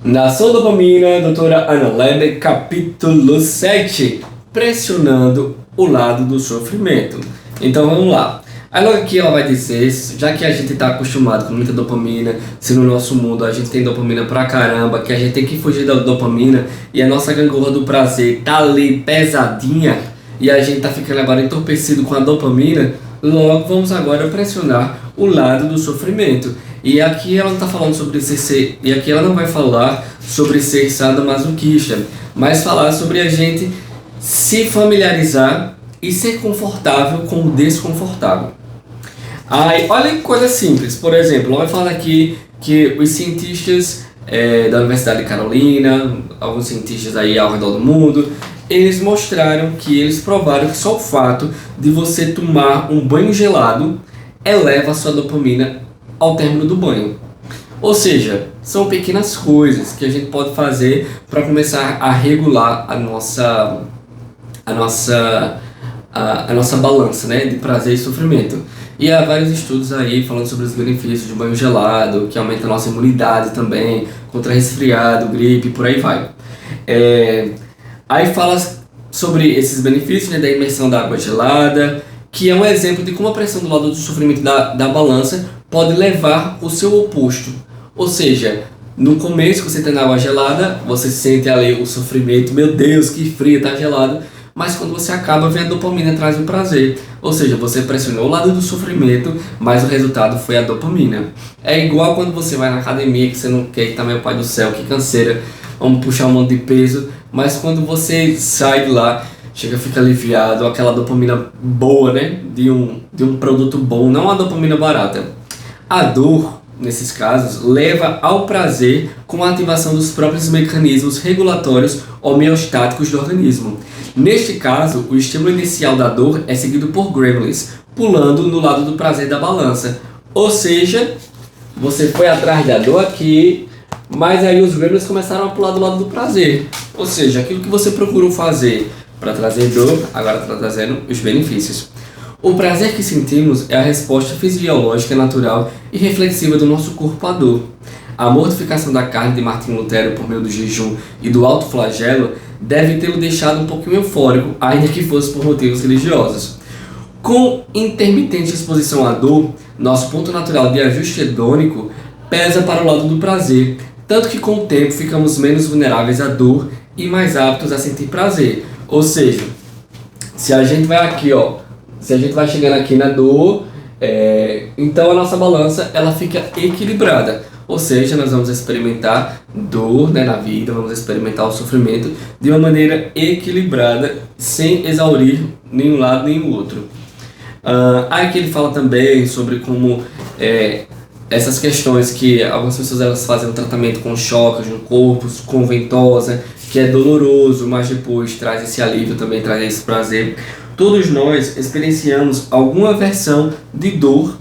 Nação Dopamina, doutora Ana Leber, capítulo 7, pressionando o lado do sofrimento. Então vamos lá. Aí logo aqui ela vai dizer, já que a gente está acostumado com muita dopamina, se no nosso mundo a gente tem dopamina pra caramba, que a gente tem que fugir da dopamina e a nossa gangorra do prazer tá ali pesadinha e a gente tá ficando agora entorpecido com a dopamina, logo vamos agora pressionar o lado do sofrimento. E aqui ela não está falando sobre ser, e aqui ela não vai falar sobre ser sadomasoquista, mas falar sobre a gente se familiarizar e ser confortável com o desconfortável. Aí, olha que coisa simples, por exemplo, ela vai falar aqui que os cientistas da Universidade de Carolina, alguns cientistas aí ao redor do mundo, eles mostraram que eles provaram que só o fato de você tomar um banho gelado eleva a sua dopamina ao término do banho. Ou seja, são pequenas coisas que a gente pode fazer para começar a regular a nossa balança, né, de prazer e sofrimento. E há vários estudos aí falando sobre os benefícios de um banho gelado, que aumenta a nossa imunidade também, contra resfriado, gripe, por aí vai. Aí fala sobre esses benefícios, né, da imersão da água gelada, que é um exemplo de como a pressão do lado do sofrimento da balança pode levar o seu oposto. Ou seja, no começo que você está na água gelada, você sente ali o sofrimento, meu Deus, que frio, tá gelado. Mas quando você acaba, vem a dopamina traz o prazer. Ou seja, você pressionou o lado do sofrimento, mas o resultado foi a dopamina. É igual quando você vai na academia, que você não quer, que tá meu pai do céu, que canseira, vamos puxar um monte de peso. Mas quando você sai de lá, chega, fica aliviado, aquela dopamina boa, né? De um produto bom, não a dopamina barata. A dor, nesses casos, leva ao prazer com a ativação dos próprios mecanismos regulatórios homeostáticos do organismo. Neste caso, o estímulo inicial da dor é seguido por gremlins, pulando no lado do prazer da balança. Ou seja, você foi atrás da dor aqui, mas aí os gremlins começaram a pular do lado do prazer. Ou seja, aquilo que você procurou fazer para trazer dor, agora está trazendo os benefícios. O prazer que sentimos é a resposta fisiológica natural e reflexiva do nosso corpo à dor. A mortificação da carne de Martinho Lutero por meio do jejum e do alto flagelo deve tê-lo deixado um pouquinho eufórico, ainda que fosse por motivos religiosos. Com intermitente exposição à dor, nosso ponto natural de ajuste hedônico pesa para o lado do prazer, tanto que com o tempo ficamos menos vulneráveis à dor e mais aptos a sentir prazer. Ou seja, se a gente vai aqui, se a gente vai chegando aqui na dor, então a nossa balança ela fica equilibrada. Ou seja, nós vamos experimentar dor, né, na vida, vamos experimentar o sofrimento de uma maneira equilibrada, sem exaurir nenhum lado nem o outro. Aí que ele fala também sobre como essas questões que algumas pessoas elas fazem um tratamento com chocas no corpo, com ventosa, que é doloroso, mas depois traz esse alívio, também traz esse prazer. Todos nós experienciamos alguma versão de dor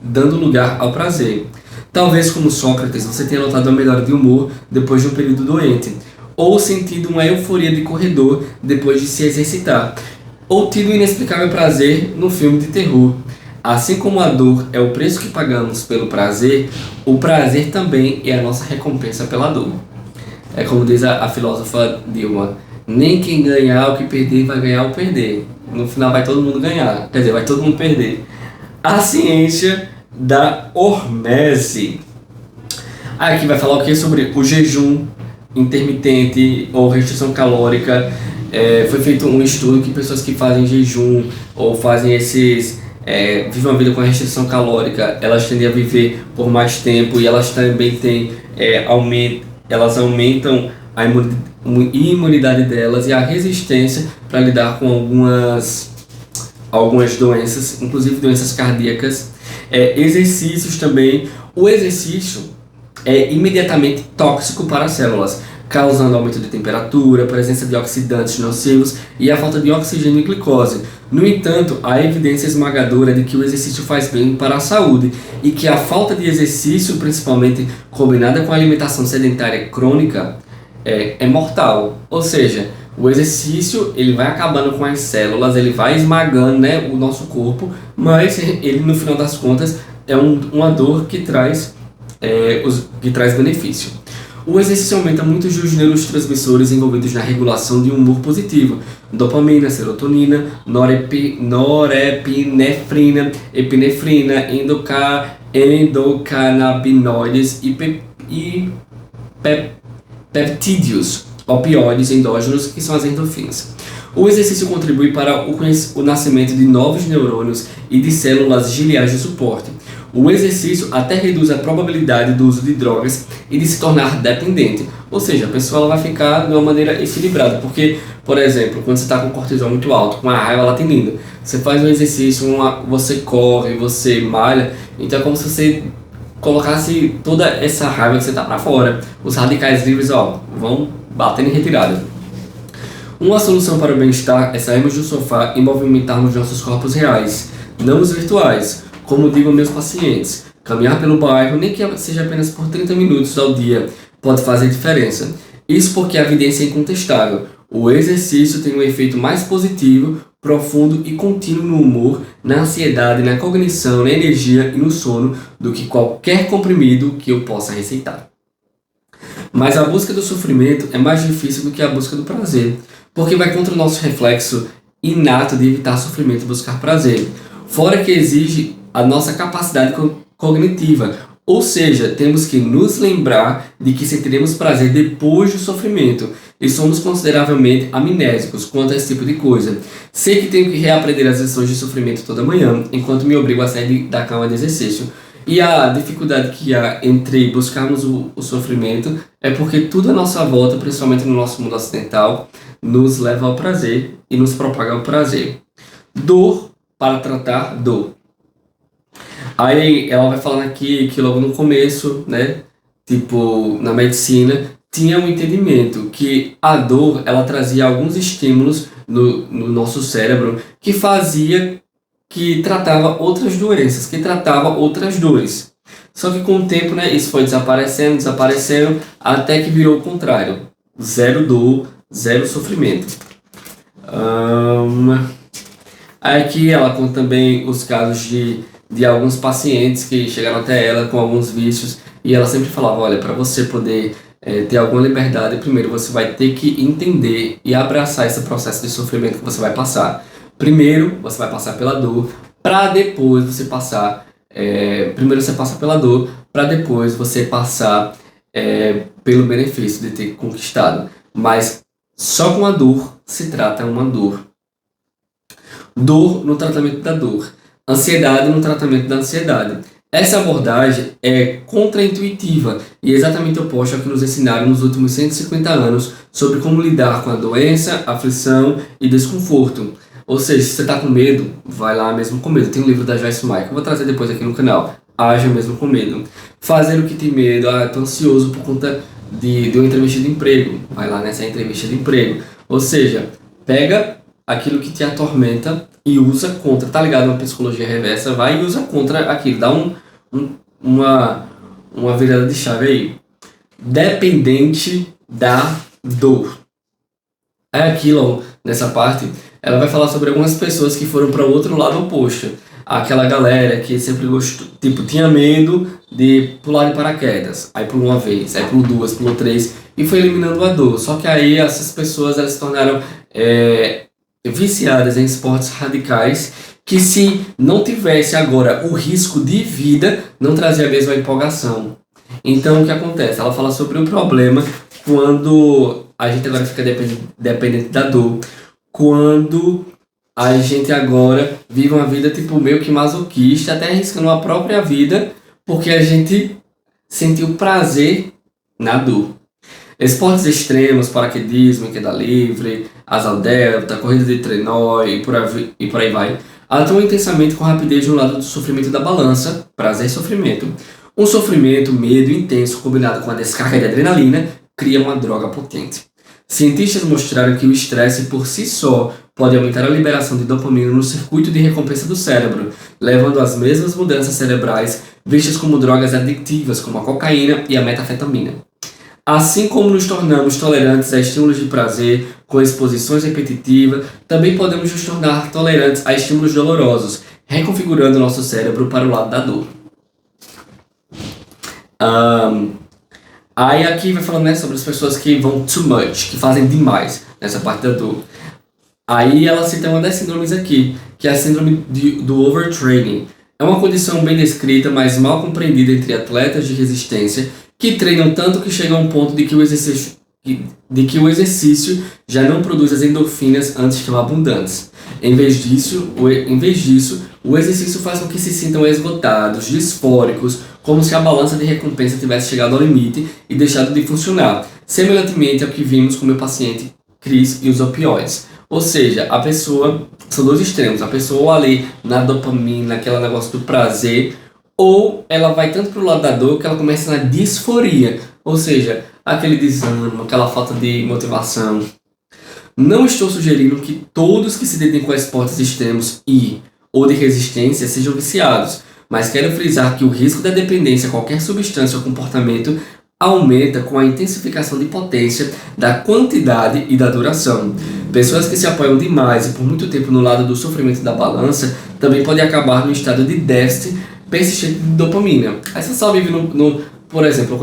dando lugar ao prazer. Talvez como Sócrates você tenha notado uma melhora de humor depois de um período doente, ou sentido uma euforia de corredor depois de se exercitar, ou tido um inexplicável prazer no filme de terror. Assim como a dor é o preço que pagamos pelo prazer, o prazer também é a nossa recompensa pela dor. É como diz a filósofa Dilma, nem quem ganhar o que perder vai ganhar ou perder. No final vai todo mundo ganhar, quer dizer, vai todo mundo perder. A ciência da hormese. Aqui vai falar o que sobre o jejum intermitente ou restrição calórica. Foi feito um estudo que pessoas que fazem jejum ou fazem vivem uma vida com restrição calórica, elas tendem a viver por mais tempo e elas também têm elas aumentam a imunidade delas e a resistência para lidar com algumas doenças, inclusive doenças cardíacas. Exercícios também. O exercício é imediatamente tóxico para as células, causando aumento de temperatura, presença de oxidantes nocivos e a falta de oxigênio e glicose. No entanto, há evidência esmagadora de que o exercício faz bem para a saúde e que a falta de exercício, principalmente combinada com a alimentação sedentária crônica, é mortal. Ou seja, o exercício ele vai acabando com as células, ele vai esmagando, né, o nosso corpo, mas ele no final das contas é uma dor que traz benefício. O exercício aumenta muitos dos neurotransmissores envolvidos na regulação de um humor positivo: dopamina, serotonina, norepinefrina, epinefrina, endocannabinoides e peptídeos, opioides endógenos, que são as endorfinas. O exercício contribui para o nascimento de novos neurônios e de células gliais de suporte. O exercício até reduz a probabilidade do uso de drogas e de se tornar dependente. Ou seja, a pessoa ela vai ficar de uma maneira equilibrada. Porque, por exemplo, quando você está com cortisol muito alto, com a raiva lá tinindo, você faz um exercício, você corre, você malha, então é como se você colocasse toda essa raiva que você está para fora. Os radicais livres vão batendo em retirada. Uma solução para o bem-estar é sairmos do sofá e movimentarmos nossos corpos reais, não os virtuais. Como digo aos meus pacientes, caminhar pelo bairro, nem que seja apenas por 30 minutos ao dia, pode fazer diferença. Isso porque a evidência é incontestável. O exercício tem um efeito mais positivo, profundo e contínuo no humor, na ansiedade, na cognição, na energia e no sono do que qualquer comprimido que eu possa receitar. Mas a busca do sofrimento é mais difícil do que a busca do prazer, porque vai contra o nosso reflexo inato de evitar sofrimento e buscar prazer, fora que exige a nossa capacidade cognitiva, ou seja, temos que nos lembrar de que sentiremos prazer depois do sofrimento e somos consideravelmente amnésicos quanto a esse tipo de coisa. Sei que tenho que reaprender as lições de sofrimento toda manhã, enquanto me obrigo a sair da cama de exercício. E a dificuldade que há entre buscarmos o sofrimento é porque tudo à nossa volta, principalmente no nosso mundo ocidental, nos leva ao prazer e nos propaga o prazer. Dor para tratar dor. Aí ela vai falando aqui que logo no começo, né, tipo, na medicina, tinha um entendimento que a dor, ela trazia alguns estímulos no nosso cérebro que tratava outras doenças, que tratava outras dores. Só que com o tempo, né, isso foi desaparecendo, até que virou o contrário. Zero dor, zero sofrimento. Aqui ela conta também os casos de alguns pacientes que chegaram até ela com alguns vícios, e ela sempre falava, olha, para você poder ter alguma liberdade, primeiro você vai ter que entender e abraçar esse processo de sofrimento que você vai passar. Primeiro você vai passar pela dor, para depois você passar, primeiro você passa pela dor, para depois você passar pelo benefício de ter conquistado. Mas só com a dor se trata uma dor. Dor no tratamento da dor. Ansiedade no tratamento da ansiedade. Essa abordagem é contraintuitiva e exatamente oposta ao que nos ensinaram nos últimos 150 anos sobre como lidar com a doença, aflição e desconforto. Ou seja, se você está com medo, vai lá mesmo com medo. Tem um livro da Joyce Meyer que eu vou trazer depois aqui no canal. Haja mesmo com medo. Fazer o que tem medo. Estou ansioso por conta de uma entrevista de emprego. Vai lá nessa entrevista de emprego. Ou seja, pega aquilo que te atormenta e usa contra, tá ligado? Uma psicologia reversa, vai e usa contra aquilo, dá uma virada de chave aí. Dependente da dor. Aí aquilo, nessa parte, ela vai falar sobre algumas pessoas que foram para o outro lado oposto. Aquela galera que sempre gostou, tipo, tinha medo de pular de paraquedas. Aí pulou uma vez, aí pulou duas, pulou três, e foi eliminando a dor. Só que aí essas pessoas, elas se tornaram viciadas em esportes radicais que, se não tivesse agora o risco de vida, não trazia a mesma empolgação. Então o que acontece? Ela fala sobre o problema quando a gente agora fica dependente da dor, quando a gente agora vive uma vida tipo meio que masoquista, até arriscando a própria vida, porque a gente sentiu prazer na dor. Esportes extremos, paraquedismo, queda livre, asa delta, corrida de trenó e por aí vai, atuam intensamente com rapidez no lado do sofrimento da balança, prazer e sofrimento. Um sofrimento, medo intenso combinado com a descarga de adrenalina cria uma droga potente. Cientistas mostraram que o estresse por si só pode aumentar a liberação de dopamina no circuito de recompensa do cérebro, levando às mesmas mudanças cerebrais vistas como drogas adictivas, como a cocaína e a metanfetamina. Assim como nos tornamos tolerantes a estímulos de prazer com exposições repetitivas, também podemos nos tornar tolerantes a estímulos dolorosos, reconfigurando nosso cérebro para o lado da dor. Aí aqui vai falando, né, sobre as pessoas que vão too much, que fazem demais nessa parte da dor. Aí ela cita uma das síndromes aqui, que é a síndrome do overtraining. É uma condição bem descrita, mas mal compreendida entre atletas de resistência que treinam tanto que chegam a um ponto de que o exercício já não produz as endorfinas antes tão abundantes. Em vez disso, o exercício faz com que se sintam esgotados, disfóricos, como se a balança de recompensa tivesse chegado ao limite e deixado de funcionar, semelhantemente ao que vimos com meu paciente Chris e os opioides. Ou seja, a pessoa, são dois extremos, a pessoa ali na dopamina, aquele negócio do prazer, ou ela vai tanto pro lado da dor que ela começa na disforia, ou seja, aquele desânimo, aquela falta de motivação. Não estou sugerindo que todos que se dedicam a esportes extremos ou de resistência sejam viciados, mas quero frisar que o risco da dependência a qualquer substância ou comportamento aumenta com a intensificação de potência, da quantidade e da duração. Pessoas que se apoiam demais e por muito tempo no lado do sofrimento da balança também podem acabar no estado de déficit persistente de dopamina. Aí você só vive por exemplo,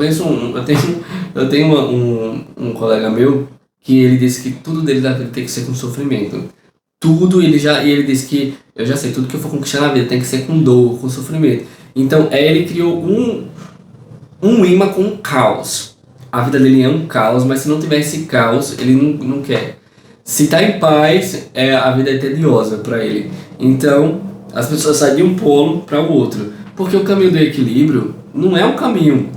eu tenho um colega meu que ele disse que tudo dele da vida tem que ser com sofrimento. Tudo, ele disse que eu já sei, tudo que eu for conquistar na vida tem que ser com dor, com sofrimento. Então, ele criou um imã com um caos. A vida dele é um caos, mas se não tiver esse caos, ele não quer. Se tá em paz, a vida é tediosa para ele. Então, as pessoas saem de um polo para o outro. Porque o caminho do equilíbrio não é um caminho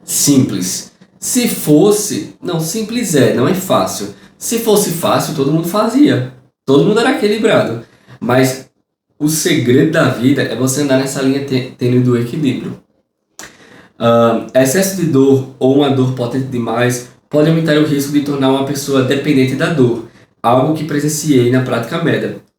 simples. Se fosse, não, simples não é fácil. Se fosse fácil, todo mundo fazia. Todo mundo era equilibrado. Mas o segredo da vida é você andar nessa linha tênue do equilíbrio. Excesso de dor ou uma dor potente demais pode aumentar o risco de tornar uma pessoa dependente da dor, algo que presenciei na prática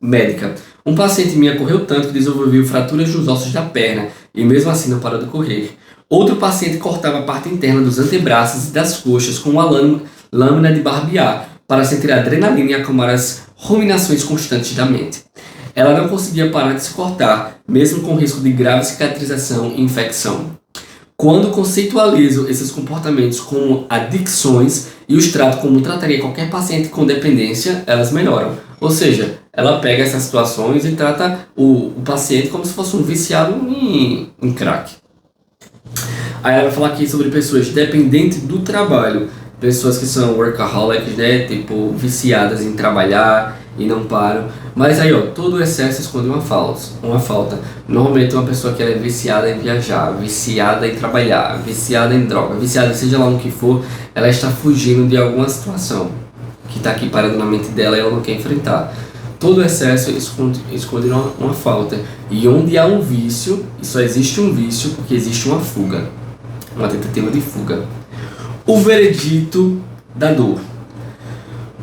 médica. Um paciente minha correu tanto que desenvolveu fraturas nos ossos da perna e mesmo assim não parou de correr. Outro paciente cortava a parte interna dos antebraços e das coxas com uma lâmina de barbear para sentir a adrenalina e acalmar as ruminações constantes da mente. Ela não conseguia parar de se cortar, mesmo com risco de grave cicatrização e infecção. Quando conceitualizo esses comportamentos como adicções e os trato como trataria qualquer paciente com dependência, elas melhoram. Ou seja, ela pega essas situações e trata o paciente como se fosse um viciado em crack. Aí ela vai falar aqui sobre pessoas dependentes do trabalho, pessoas que são workaholics, né, tipo viciadas em trabalhar e não param. Mas aí, todo excesso esconde uma falta. Normalmente uma pessoa que é viciada em viajar, viciada em trabalhar, viciada em droga, viciada seja lá no que for, ela está fugindo de alguma situação que está aqui parando na mente dela e ela não quer enfrentar. Todo excesso esconde uma falta. E onde há um vício, e só existe um vício porque existe uma fuga, uma tentativa de fuga. O veredito da dor.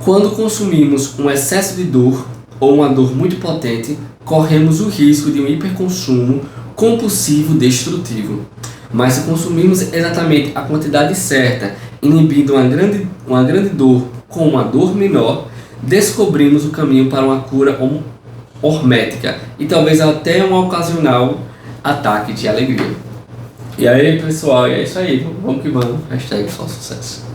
Quando consumimos um excesso de dor ou uma dor muito potente, corremos o risco de um hiperconsumo compulsivo destrutivo. Mas se consumirmos exatamente a quantidade certa, inibindo uma grande dor com uma dor menor, descobrimos o caminho para uma cura hormética e talvez até um ocasional ataque de alegria. E aí, pessoal, é isso aí. Vamos que vamos. Hashtag só sucesso.